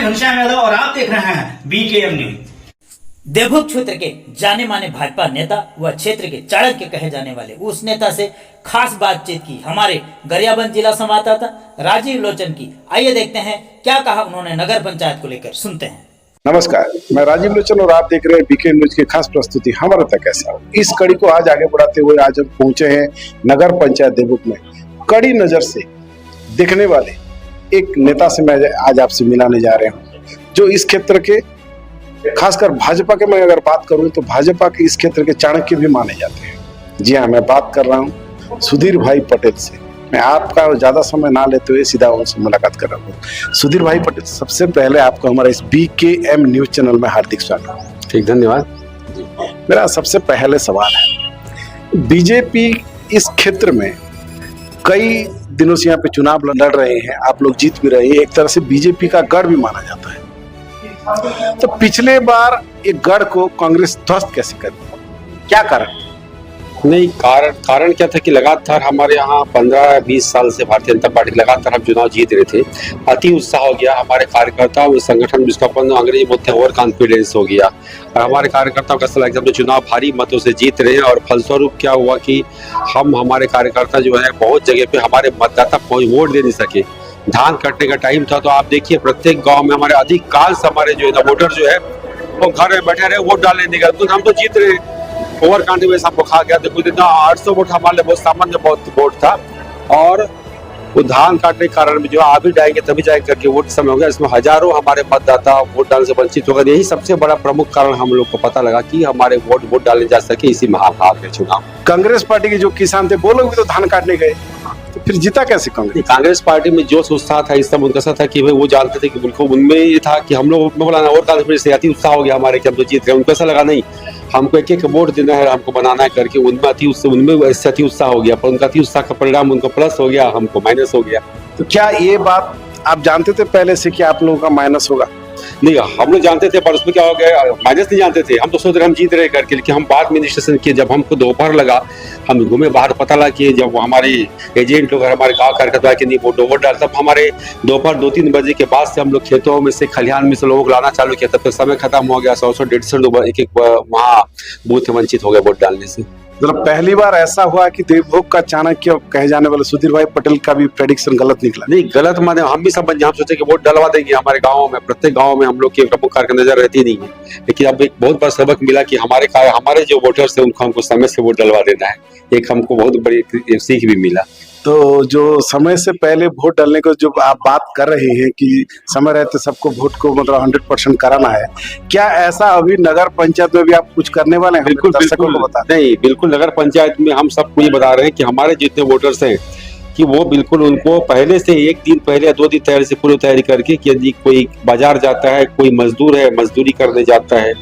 मैं घनश्याम यादव और आप देख रहे हैं BKM न्यूज। देवभोग क्षेत्र के जाने माने भाजपा नेता व क्षेत्र के चाणक्य कहे जाने वाले उस नेता से खास बातचीत की हमारे गरियाबंद जिला संवाददाता राजीव लोचन की। आइए देखते हैं क्या कहा उन्होंने नगर पंचायत को लेकर, सुनते हैं। नमस्कार, मैं राजीव लोचन और आप देख रहे हैं BKM न्यूज की खास प्रस्तुति हमारा तक कैसा हो। इस कड़ी को आज आगे बढ़ाते हुए आज हम पहुंचे हैं नगर पंचायत देवभोग में। कड़ी नजर से देखने वाले एक नेता से मैं आज आपसे मिलाने जा रहे हूँ, जो इस क्षेत्र के खासकर भाजपा के मैं अगर बात करूं तो भाजपा के इस क्षेत्र के चाणक्य भी माने जाते हैं। जी हाँ, मैं बात कर रहा हूं सुधीर भाई पटेल से। मैं आपका ज्यादा समय ना लेते हुए सीधा उनसे मुलाकात कर रहा हूँ। सुधीर भाई पटेल, सबसे पहले आपको हमारा इस BKM न्यूज चैनल में हार्दिक स्वागत। ठीक, धन्यवाद। मेरा सबसे पहले सवाल है, बीजेपी इस क्षेत्र में कई दिनों से यहाँ पे चुनाव लड़ रहे हैं, आप लोग जीत भी रहे हैं, एक तरह से बीजेपी का गढ़ भी माना जाता है। तो पिछले बार एक गढ़ को कांग्रेस ध्वस्त कैसे कर दी, क्या कारण? नहीं, कारण क्या था कि लगातार हमारे यहाँ 15-20 साल से भारतीय जनता पार्टी लगातार हम चुनाव जीत रहे थे। अति उत्साह हो गया हमारे कार्यकर्ताओं में, संगठन जिसका अपन अंग्रेजी बोलते हैं ओवर कॉन्फिडेंस हो गया, और हमारे कार्यकर्ताओं का ऐसा हम चुनाव भारी मतों से जीत रहे हैं। और फलस्वरूप क्या हुआ कि हमारे कार्यकर्ता जो है बहुत जगह पे हमारे मतदाता वोट दे नहीं सके। धान कटने का टाइम था तो आप देखिए प्रत्येक गांव में हमारे अधिकांश हमारे जो है ना वोटर जो है वो घर में बैठे रहे, वोट डालने नहीं गए। तो हम तो जीत रहे, ओवर कॉन्फिडेंस हमको खा गया। तो कुछ दिन 800 वोट हमारे लिए बहुत सामान्य बहुत वोट था, और वो धान काटने के कारण जो आप भी जाएंगे तभी जाएंगे करके वोट समय हो गया। इसमें हजारों हमारे मतदाता वोट डालने से वंचित हो गए। यही सबसे बड़ा प्रमुख कारण हम लोग को पता लगा कि हमारे वोट डालने जा सके इसी महाभाव के चुनाव। कांग्रेस पार्टी के जो किसान थे वो लोग भी तो धान काटने गए, तो फिर जीता कैसे कांग्रेस? कांग्रेस पार्टी में जोश उत्साह था, इस समय उनका ऐसा था कि भाई वो जानते थे कि उनको उनमें ये था कि हम लोग बोला ना और कांग्रेस से अति उत्साह हो गया हमारे कि हम तो जीत गए। उनको ऐसा लगा नहीं हमको एक वोट देना है, हमको बनाना है करके उनमें ऐसे अति उत्साह हो गया। पर उनका अति उत्साह का परिणाम उनको प्लस हो गया, हमको माइनस हो गया। तो क्या ये बात आप जानते थे पहले से कि आप लोगों का माइनस होगा? नहीं, हम लोग जानते थे, पर उसमें क्या हो गया माइनस नहीं जानते थे। हम तो सोच रहे हम जीत रहे करके, लेकिन हम बाद में रजिस्ट्रेशन किए। जब हमको दोपहर लगा, हम घूमे बाहर, पता लगा कि जब हमारे एजेंट लोग हमारे गाँव कार्यकर्ता कि नहीं वोट डाल, तब हमारे दोपहर 2-3 बजे के बाद से हम लोग खेतों में से खलिहान में से लोगों को लाना चालू किया। तब तक समय खत्म हो गया, 100-150 लोग एक वहाँ बूथ वंचित हो गए वोट डालने से। मतलब पहली बार ऐसा हुआ कि देवभोग का चाणक्य कहे जाने वाले सुधीर भाई पटेल का भी प्रेडिक्शन गलत निकला? नहीं, गलत माने हम भी सब हम सोचे कि वोट डलवा देंगे हमारे गाँव में। प्रत्येक गाँव में हम लोग की प्रमुख कार्य नजर रहती नहीं है, लेकिन अब एक बहुत बड़ा सबक मिला कि हमारे जो वोटर्स है उनको हमको समय से वोट डलवा देना है। एक हमको बहुत बड़ी सीख भी मिला। तो जो समय से पहले वोट डालने को जो आप बात कर रहे हैं कि समय रहते सबको वोट को मतलब 100% कराना है, क्या ऐसा अभी नगर पंचायत में भी आप कुछ करने वाले हैं? बिल्कुल नहीं, बिल्कुल नगर पंचायत में हम सबको ये बता रहे हैं कि हमारे जितने वोटर्स हैं कि वो बिल्कुल उनको पहले से 1 दिन पहले या 2 दिन तैयारी से पूरी तैयारी करके कि यदि कोई बाजार जाता है, कोई मजदूर है मजदूरी करने जाता है,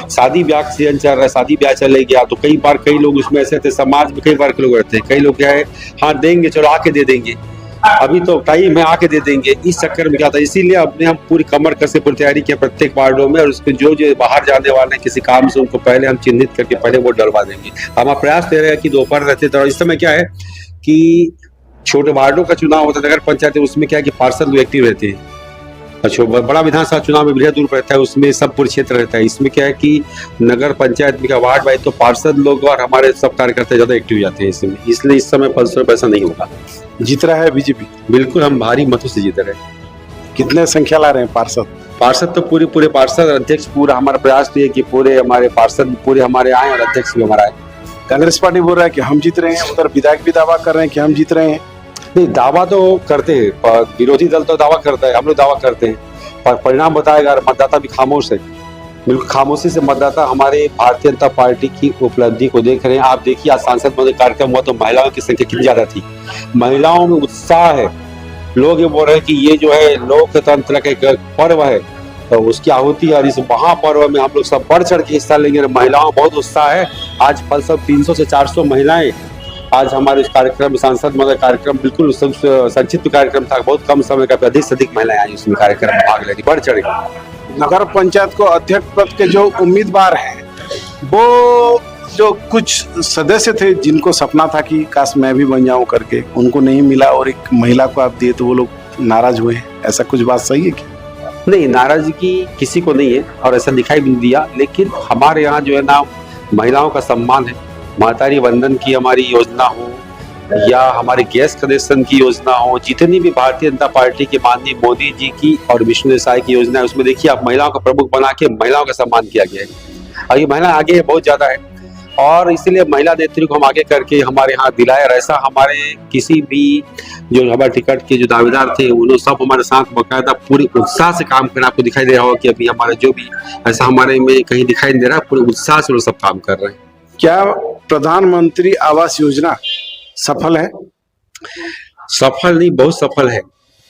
शादी ब्याह का सीजन चल रहा है, शादी ब्याह चले गया, तो कई लोग उसमें ऐसे थे, समाज में कई बार के लोग रहते हैं, कई लोग क्या है हाँ देंगे, चलो आके दे देंगे, अभी तो टाइम है आके दे देंगे, इस चक्कर में क्या था। इसीलिए अपने हम पूरी कमर कसे पूरी तैयारी किया प्रत्येक वार्डों में, और उसको जो बाहर जाने वाले हैं किसी काम से उनको पहले हम चिन्हित करके पहले वोट डलवा देंगे। हमारा प्रयास दे रहे हैं कि दोपहर रहते थे। और इस समय क्या है कि छोटे वार्डों का चुनाव होता है नगर पंचायत, उसमें क्या है कि पार्षद एक्टिव रहते हैं। अच्छा, बड़ा विधानसभा चुनाव में बृहद रूप रहता है, उसमें सब पूरे क्षेत्र रहता है। इसमें क्या है कि नगर पंचायत में वार्ड वाइज तो पार्षद लोग और हमारे सब कार्यकर्ता ज्यादा एक्टिव हो जाते हैं इसमें, इसलिए इस समय फलस्वरूप ऐसा नहीं होगा। जीत रहा है बीजेपी? बिल्कुल, हम भारी मतों से जीत रहे हैं। कितने संख्या ला रहे हैं पार्षद तो पूरे पार्षद, अध्यक्ष पूरा हमारा प्रयास तो है कि पूरे हमारे पार्षद पूरे हमारे आए और अध्यक्ष भी हमारा आए। कांग्रेस पार्टी बोल रहा है कि हम जीत रहे हैं, उधर विधायक भी दावा कर रहे हैं कि हम जीत रहे हैं। नहीं, दावा तो करते हैं, विरोधी दल तो दावा करता है, हम लोग दावा करते हैं, पर परिणाम बताएगा। मतदाता भी खामोश है, बिल्कुल खामोशी से मतदाता हमारे भारतीय जनता पार्टी की उपलब्धि को देख रहे हैं। आप देखिए आज सांसद महोदय कार्यक्रम हुआ तो महिलाओं की संख्या कितनी ज्यादा थी, महिलाओं में उत्साह है। लोग ये बोल रहे हैं कि ये जो है लोकतंत्र का एक पर्व है, तो उसकी आहुति है, और इस महापर्व में हम लोग सब बढ़ चढ़ के हिस्सा लेंगे। महिलाओं बहुत उत्साह है। आज फलस्वरूप 300 से 400 महिलाएं आज हमारे इस कार्यक्रम सांसद महोदय कार्यक्रम बिल्कुल संक्षिप्त कार्यक्रम था, बहुत कम समय का, अधिक से अधिक महिलाएं आई उसमें कार्यक्रम में भाग लेती, बढ़ चढ़ गई। नगर पंचायत को अध्यक्ष पद के जो उम्मीदवार हैं, वो जो कुछ सदस्य थे जिनको सपना था कि काश मैं भी बन जाऊं करके, उनको नहीं मिला और एक महिला को आप दिए तो वो लोग नाराज हुए हैं, ऐसा कुछ बात सही है क्या? नहीं, नाराजगी किसी को नहीं है और ऐसा दिखाई भी नहीं दिया, लेकिन हमारे यहाँ जो है ना महिलाओं का सम्मान है। मातारी वंदन की हमारी योजना हो या हमारे गैस कनेक्शन की योजना हो, जितनी भी भारतीय जनता पार्टी के माननीय मोदी जी की और विष्णु देसाई की योजना है, उसमें देखिए आप महिलाओं का प्रमुख बना के महिलाओं का सम्मान किया गया है। और ये महिला आगे बहुत ज्यादा है और इसीलिए महिला नेत्री को हम आगे करके हमारे यहाँ दिलाए। और ऐसा हमारे किसी भी जो हमारे टिकट के जो दावेदार थे उन्होंने सब हमारे साथ बकायदा पूरे उत्साह से काम करना। आपको दिखाई दे रहा होगा कि अभी हमारा जो भी ऐसा हमारे में कहीं दिखाई नहीं दे रहा, पूरे उत्साह से वो सब काम कर रहे हैं। क्या प्रधानमंत्री आवास योजना सफल है? सफल नहीं, बहुत सफल है।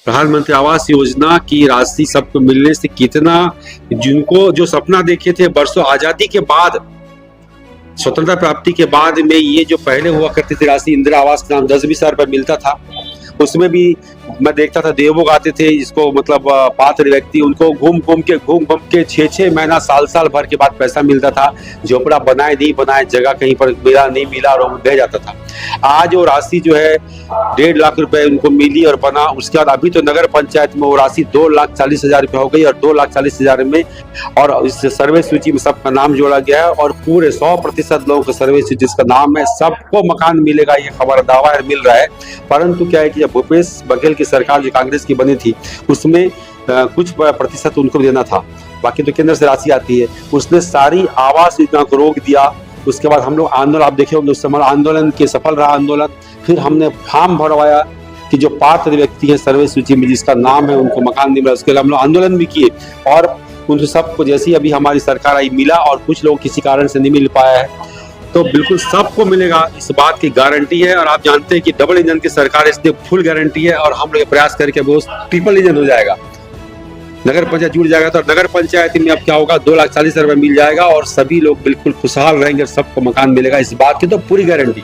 प्रधानमंत्री आवास योजना की राशि सबको मिलने से कितना, जिनको जो सपना देखे थे वर्षों आजादी के बाद, स्वतंत्रता प्राप्ति के बाद में, ये जो पहले हुआ करती थी राशि इंदिरा आवास नाम 10-20 हजार रुपये मिलता था, उसमें भी मैं देखता था देवोग आते थे, इसको मतलब पात्र व्यक्ति, उनको घूम घूम के 6-6 महीना साल भर के बाद पैसा मिलता था। झोपड़ा बनाए नहीं बनाए, जगह कहीं पर मिला नहीं मिला और वो बह जाता था। आज वो राशि जो है 1.5 लाख रुपए उनको मिली और बना। उसके बाद अभी तो नगर पंचायत में वो राशि 2,40,000 रुपए हो गई और 2,40,000 में और इस सर्वे सूची में सबका नाम जोड़ा गया है और पूरे 100% लोगों को सर्वे सूची जिसका नाम है सबको मकान मिलेगा, ये खबर दावा है, मिल रहा है। परंतु क्या है कि जब भूपेश बघेल की सरकार जो कांग्रेस की बनी थी उसमें कुछ प्रतिशत उनको देना था, बाकी तो केंद्र से राशि आती है। उसने सारी आवास योजना को रोक दिया। उसके बाद हम लोग आंदोलन, आप देखे होंगे उस समय आंदोलन के सफल रहा आंदोलन। फिर हमने फॉर्म भरवाया कि जो पात्र व्यक्ति है सर्वे सूची में जिसका नाम है उनको मकान नहीं मिला, उसके लिए हम लोग आंदोलन भी किए और उन सबको जैसी अभी हमारी सरकार आई मिला और कुछ लोग किसी कारण से नहीं मिल पाया है। तो बिल्कुल सबको मिलेगा, इस बात की गारंटी है। और आप जानते हैं कि डबल इंजन की सरकार है, इसलिए फुल गारंटी है और हम लोग प्रयास करके वो ट्रिपल इंजन हो जाएगा। नगर पंचायत जुड़ जाएगा तो नगर पंचायत में अब क्या होगा, 2,40,000 रुपए मिल जाएगा और सभी लोग बिल्कुल खुशहाल रहेंगे, सबको मकान मिलेगा, इस बात की तो पूरी गारंटी।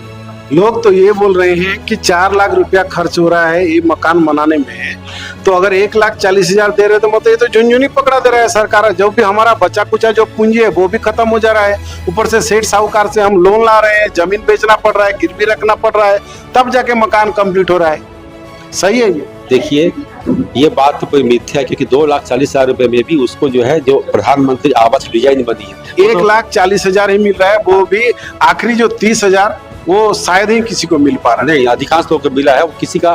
लोग तो ये बोल रहे हैं कि 4 लाख रुपया खर्च हो रहा है ये मकान बनाने में, तो अगर 1,40,000 दे रहे तो मतलब ये तो झुनझुनी पकड़ा दे रहा है सरकार। जो भी हमारा बचा कुचा जो पूंजी है वो भी खत्म हो जा रहा है, ऊपर से सेठ साहूकार से हम लोन ला रहे हैं, जमीन बेचना पड़ रहा है, गिरवी रखना पड़ रहा है, तब जाके मकान कंप्लीट हो रहा है। सही है ये? देखिए ये बात तो कोई मिथ्या है, क्योंकि 2,40,000 रुपए में भी उसको जो है जो प्रधानमंत्री आवास डिजाइन बनी है 1,40,000 ही मिल रहा है, वो भी आखिरी जो 30,000 वो शायद ही किसी को मिल पा रहा है। नहीं, अधिकांश लोगों को मिला है। वो किसी का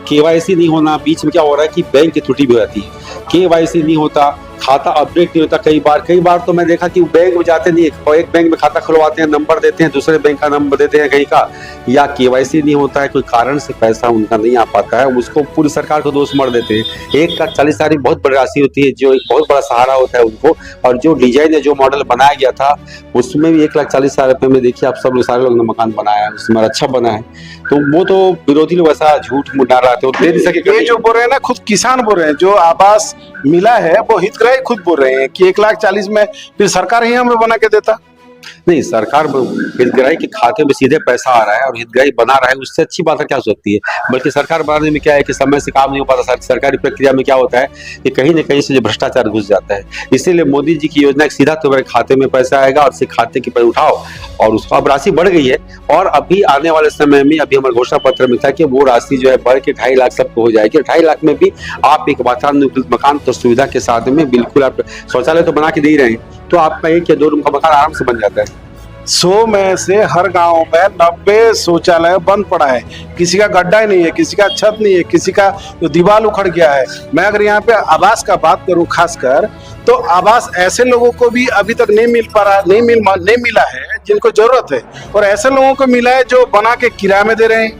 केवाईसी नहीं होना, बीच में क्या हो रहा है कि बैंक की त्रुटि भी हो जाती है, केवाईसी नहीं होता, खाता अपडेट नहीं होता। कई बार तो मैं देखा कि बैंक में जाते नहीं, एक बैंक में खाता खुलवाते हैं, नंबर देते हैं, दूसरे बैंक का नंबर देते हैं कहीं का, या केवाईसी नहीं होता है, कोई कारण से पैसा उनका नहीं आ पाता है, उसको पूरी सरकार को दोष मर देते हैं। 1,40,000 बहुत बड़ी राशि होती है, जो एक बहुत बड़ा सहारा होता है उनको। और जो डिजाइन है, जो मॉडल बनाया गया था उसमें भी 1,40,000 रुपए में देखिए आप सब सारे लोग ने मकान बनाया है, उसमें अच्छा बना है। तो वो तो विरोधी लोग ऐसा झूठ मूठ डाल रहे थे, दे नहीं सके। ये जो बोल रहे हैं ना, खुद किसान बोल रहे हैं, जो आवास मिला है वो हितग्राही खुद बोल रहे हैं कि 1,40,000 में फिर सरकार ही हमें बना के देता। नहीं, सरकार हितग्राही के खाते में सीधे पैसा आ रहा है और हितग्राही बना रहा है, उससे अच्छी बात क्या हो सकती है। बल्कि सरकार बनाने में क्या है कि समय से काम नहीं हो पाता, सरकारी प्रक्रिया में क्या होता है कि कहीं न कहीं से जो भ्रष्टाचार घुस जाता है। इसीलिए मोदी जी की योजना सीधा तुम्हारे खाते में पैसा आएगा और खाते के पैसे उठाओ, और उसको अब राशि बढ़ गई है और अभी आने वाले समय में अभी हमारे घोषणा पत्र में था कि वो राशि जो है बढ़ के 2.5 लाख सबको हो जाएगी। 2.5 लाख में भी आप एक मकान तो सुविधा के साथ में बिल्कुल आप शौचालय तो बना के दे ही रहे हैं, तो आपका 1 या 2 रूम का मकान आराम से बन जाता है। 100 में से हर गांव में 90 शौचालय बंद पड़ा है, किसी का गड्ढा ही नहीं है, किसी का छत नहीं है, किसी का तो दीवार उखड़ गया है। मैं अगर यहाँ पे आवास का बात करूँ खासकर, तो आवास ऐसे लोगों को भी अभी तक नहीं मिल पा रहा, नहीं मिला है जिनको जरूरत है, और ऐसे लोगों को मिला है जो बना के किराए में दे रहे हैं।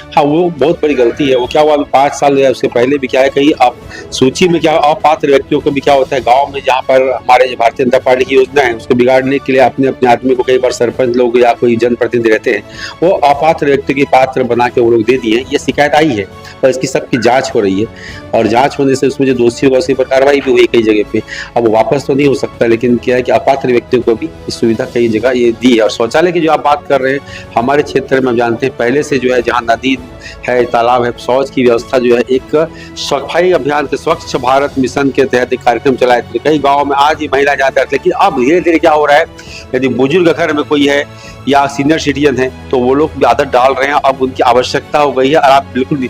हाँ, वो बहुत बड़ी गलती है। वो क्या हुआ 5 साल या उसके पहले भी क्या है, कहीं आप सूची में क्या अपात्र व्यक्तियों को भी क्या होता है, गांव में जहाँ पर हमारे जो भारतीय जनता पार्टी की योजना है उसको बिगाड़ने के लिए अपने आदमी को कई बार सरपंच लोग या कोई जनप्रतिनिधि रहते हैं, वो अपात्र व्यक्ति की पात्र बना के वो लोग दे दिए। ये शिकायत आई है और इसकी सबकी जांच हो रही है, और जांच होने से उसमें जो दोषी होगा उसी पर कार्रवाई भी हुई कई जगह पे। अब वापस तो नहीं हो सकता, लेकिन क्या है कि अपात्र व्यक्तियों को भी इस सुविधा कई जगह ये दी है। और शौचालय की जो आप बात कर रहे हैं, हमारे क्षेत्र में हम जानते हैं पहले से जो है जहाँ नदी है, तालाब है, शौच की व्यवस्था जो है, एक सफाई अभियान के स्वच्छ भारत मिशन के तहत एक कार्यक्रम चलाए थे कई गाँव में। आज ही महिला जाते हैं, लेकिन अब धीरे धीरे क्या हो रहा है, यदि बुजुर्ग घर में कोई है या सीनियर सिटीजन है तो वो लोग आदत डाल रहे हैं, अब उनकी आवश्यकता हो गई है। और आप बिल्कुल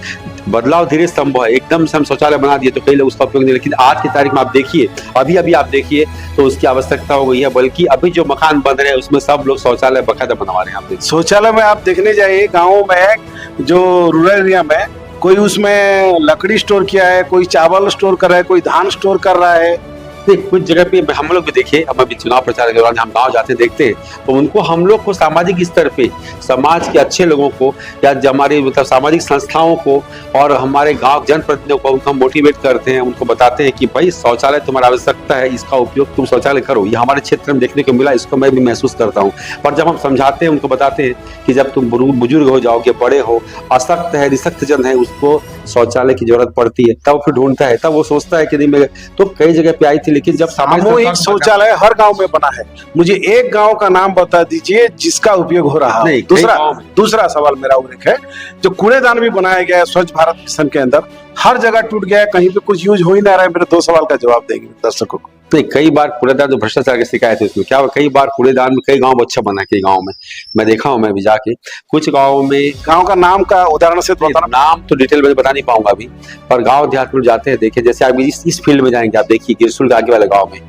बदलाव धीरे संभव है। एकदम से हम शौचालय बना दिए तो कई लोग उसका उपयोग नहीं, लेकिन आज की तारीख में आप देखिए, अभी अभी आप देखिए तो उसकी आवश्यकता हो गई है। बल्कि अभी जो मकान बन रहे हैं उसमें सब लोग शौचालय बकायदा बनवा रहे हैं। आप देखिए शौचालय में आप देखने जाइए, गाँव में जो रूरल एरिया में कोई उसमें लकड़ी स्टोर किया है, कोई चावल स्टोर कर रहा है, कोई धान स्टोर कर रहा है। कुछ जगह पे हम लोग भी देखिए, अब अभी चुनाव प्रचार के दौरान हम गांव जाते हैं देखते हैं तो उनको हम लोग को सामाजिक स्तर पे समाज के अच्छे लोगों को या हमारे मतलब सामाजिक संस्थाओं को और हमारे गांव जनप्रतिनिधियों को उनको हम मोटिवेट करते हैं, उनको बताते हैं कि भाई शौचालय तुम्हारी आवश्यकता है, इसका उपयोग तुम शौचालय करो। ये हमारे क्षेत्र में देखने को मिला, इसको मैं भी महसूस करता हूँ। पर जब हम समझाते हैं, उनको बताते हैं कि जब तुम बुजुर्ग हो जाओगे, बड़े हो, असक्त है, निसक्त जन है, उसको शौचालय की जरूरत पड़ती है, तब फिर ढूंढता है, तब वो सोचता है कि नहीं मैं तो कई जगह पे आई थी, लेकिन जब सामूहिक शौचालय हर गांव में बना है। मुझे एक गांव का नाम बता दीजिए जिसका उपयोग हो रहा है। दूसरा सवाल मेरा और एक है, जो कूड़ेदान भी बनाया गया है स्वच्छ भारत मिशन के अंदर, हर जगह टूट गया है, कहीं पे कुछ यूज हो ही ना रहा है। मेरे 2 सवाल का जवाब देंगे दर्शकों को। नहीं, कई बार कूड़ेदान जो भ्रष्टाचार की शिकायत है उसमें क्या हुआ, कई बार कूड़ेदान में कई गांव अच्छा बना, कई गांव में मैं देखा हूं, मैं भी जाके कुछ गांव में, गांव का नाम का उदाहरण से बताना। नाम तो डिटेल में बता नहीं पाऊंगा अभी, पर गांव देहात में जाते हैं देखिए, जैसे आप इस फील्ड में जाएंगे, आप देखिए गिरसुल के आगे वाले गाँव में,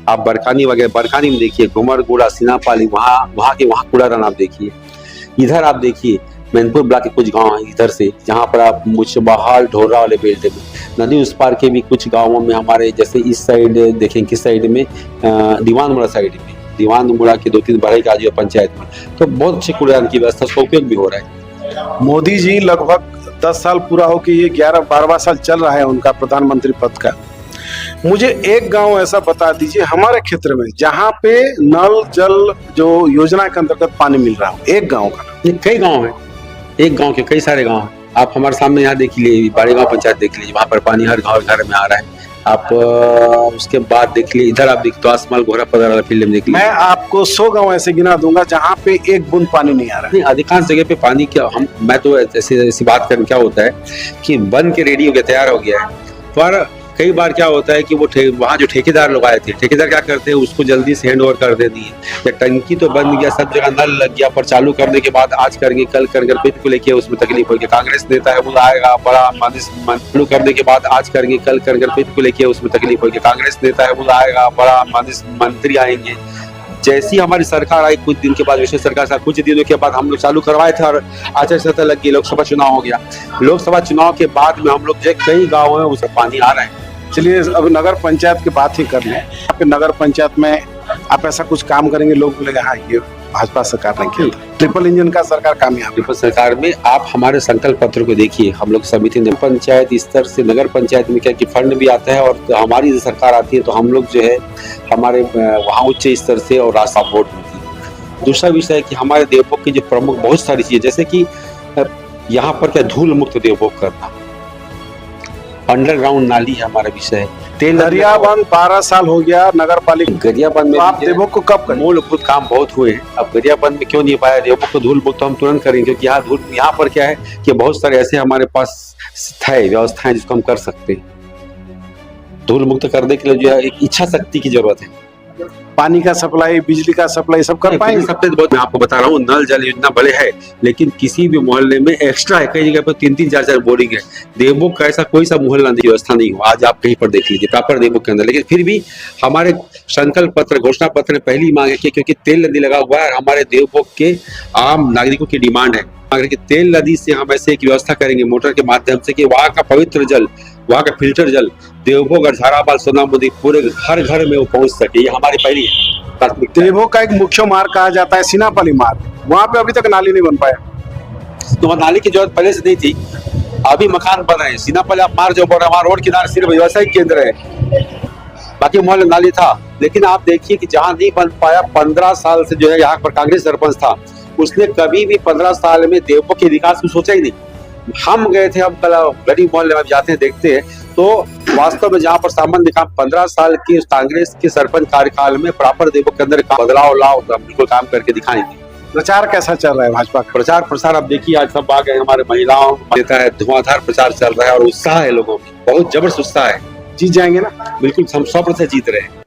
आप बरकानी वगैरह, बरकानी में देखिए घुमरगुड़ा, सीनापाली, वहाँ कूड़ादान आप देखिए। इधर आप देखिए मैनपुर ब्लॉक के कुछ गांव हैं इधर से, जहाँ पर आप मुचबहाल ढोरा वाले बेल्ट में, नदी उस पार के भी कुछ गांवों में हमारे, जैसे इस साइड देखें, किस साइड में, दीवानमुड़ा साइड में, दीवानमुड़ा के 2-3 बड़े काजी पंचायत में, तो बहुत अच्छे कूड़ेदान की व्यवस्था, उसका उपयोग भी हो रहा है। मोदी जी लगभग 10 साल पूरा होकर ये 11-12वां साल चल रहा है उनका प्रधानमंत्री पद का। मुझे एक गांव ऐसा बता दीजिए हमारे क्षेत्र में जहाँ पे नल जल जो योजना के अंतर्गत पानी मिल रहा हो, एक गांव का। कई गाँव है, एक गांव के कई सारे गांव हैं। आप हमारे सामने यहाँ देख लीजिए, बाड़ेगांव पंचायत देख लीजिए, वहाँ पर पानी हर गांव घर में आ रहा है। आप उसके बाद देख लीजिए, इधर आप देख तो आसमाल घोरा पदर वाला फील्ड में देख लीजिए। मैं आपको 100 गांव ऐसे गिना दूंगा जहाँ पे एक बूंद पानी नहीं आ रहा है। नहीं, अधिकांश जगह पे पानी क्या, मैं तो ऐसी बात करूँ, क्या होता है कि बन के रेडी हो गया, तैयार हो गया है, पर कई बार क्या होता है कि वो वहाँ जो ठेकेदार लोग आए थे, ठेकेदार क्या करते हैं, उसको जल्दी से हैंड ओवर कर देती है। या टंकी तो बन गया, सब जगह नल लग गया, पर चालू करने के बाद आज करेंगे कल करेंगे, फिर को लेके उसमें तकलीफ होगी। कांग्रेस नेता है वो आएगा, बड़ा चालू करने के बाद आज करेंगे कल करेंगे, फिर को लेके उसमें तकलीफ होगी। कांग्रेस नेता है वो आएगा, बड़ा मंत्री आएंगे। जैसी हमारी सरकार आई, कुछ दिन के बाद विशेष सरकार साहब, कुछ दिनों के बाद हम लोग चालू करवाए थे और आचार संहिता लग गई, लोकसभा चुनाव हो गया। लोकसभा चुनाव के बाद में हम लोग जो कई गाँव है उसमें पानी आ रहा है। चलिए अब नगर पंचायत की बात ही कर लें। आपके नगर पंचायत में आप ऐसा कुछ काम करेंगे, लोग बोलेंगे हाँ ये भाजपा सरकार ने किया, ट्रिपल इंजन का सरकार कामयाब। ट्रिपल सरकार में आप हमारे संकल्प पत्र को देखिए, हम लोग समिति ने पंचायत स्तर से नगर पंचायत में क्या कि फंड भी आता है, और हमारी सरकार आती है तो हम लोग जो है हमारे वहाँ उच्च स्तर से और रास्ता वोट मिलती है। दूसरा विषय है कि हमारे देवभोग की जो प्रमुख बहुत सारी चीजें, जैसे कि यहाँ पर क्या धूल मुक्त देवभोग करना, अंडरग्राउंड नाली है हमारा विषय है। गरियाबंद 12 साल हो गया नगर पालिका। गरियाबंद में आप देवभोग को कब करें? मूलभूत काम बहुत हुए हैं, अब गरियाबंद में क्यों नहीं पाया देवभोग को धूल मुक्त, तो हम तुरंत करेंगे, क्योंकि यहाँ पर क्या है कि बहुत सारे ऐसे हमारे पास है व्यवस्थाएं जिसको हम कर सकते हैं। धूल मुक्त करने के लिए जो है एक इच्छा शक्ति की जरूरत है। पानी का सप्लाई, बिजली का सप्लाई सब कर पाएंगे? सबसे बहुत मैं आपको बता रहा हूँ, नल जल योजना भले है, लेकिन किसी भी मोहल्ले में एक्स्ट्रा है, कई जगह पर 3-3, 4-4 बोरिंग है। देवभोग का ऐसा कोई सा मोहल्ला व्यवस्था नहीं हो, आज आप कहीं पर देख लीजिए प्रॉपर देवभोग के अंदर। लेकिन फिर भी हमारे संकल्प पत्र, घोषणा पत्र में पहली मांग है कि क्योंकि तेल नदी लगा हुआ है, हमारे देवभोग के आम नागरिकों की डिमांड है कि तेल नदी से हम ऐसे एक व्यवस्था करेंगे मोटर के माध्यम से कि वहाँ का पवित्र जल, वहाँ का फिल्टर जल देवभोग और झाराबाद सोनामुदी पूरे हर घर में वो पहुंच सके। ये हमारी पहली प्राथमिकता। देवभोग का एक मुख्य मार्ग कहा जाता है सीनापाली मार्ग, वहाँ पे अभी तक नाली नहीं बन पाया। तो नाली की जरूरत पहले से नहीं थी, अभी मकान बन रहे हैं। सीनापाली आप मार्ग जो बन रहा है, वहाँ रोड किनारे सिर्फ व्यवसायिक केंद्र है, बाकी मोहल्ले नाली था। लेकिन आप देखिए कि जहाँ नहीं बन पाया, 15 साल से जो है यहाँ पर कांग्रेस सरपंच था, उसने कभी भी 15 साल में देवभोग के विकास को सोचा ही नहीं। हम गए थे, हम कल गरीब मोहल्ले में जाते हैं, देखते हैं तो वास्तव में जहाँ पर सामान्य काम 15 साल की कांग्रेस के सरपंच कार्यकाल में प्रॉपर देवभोग के अंदर बदलाव लाओ, बिल्कुल काम करके दिखाएंगे। प्रचार कैसा चल रहा है भाजपा का? प्रचार प्रसार आप देखिए, आज सब आ गए, हमारे महिलाओं देता है, धुआंधार प्रचार चल रहा है और उत्साह है, लोगों में बहुत जबरदस्त उत्साह है। जीत जाएंगे ना? बिल्कुल, हम 100% जीत रहे हैं।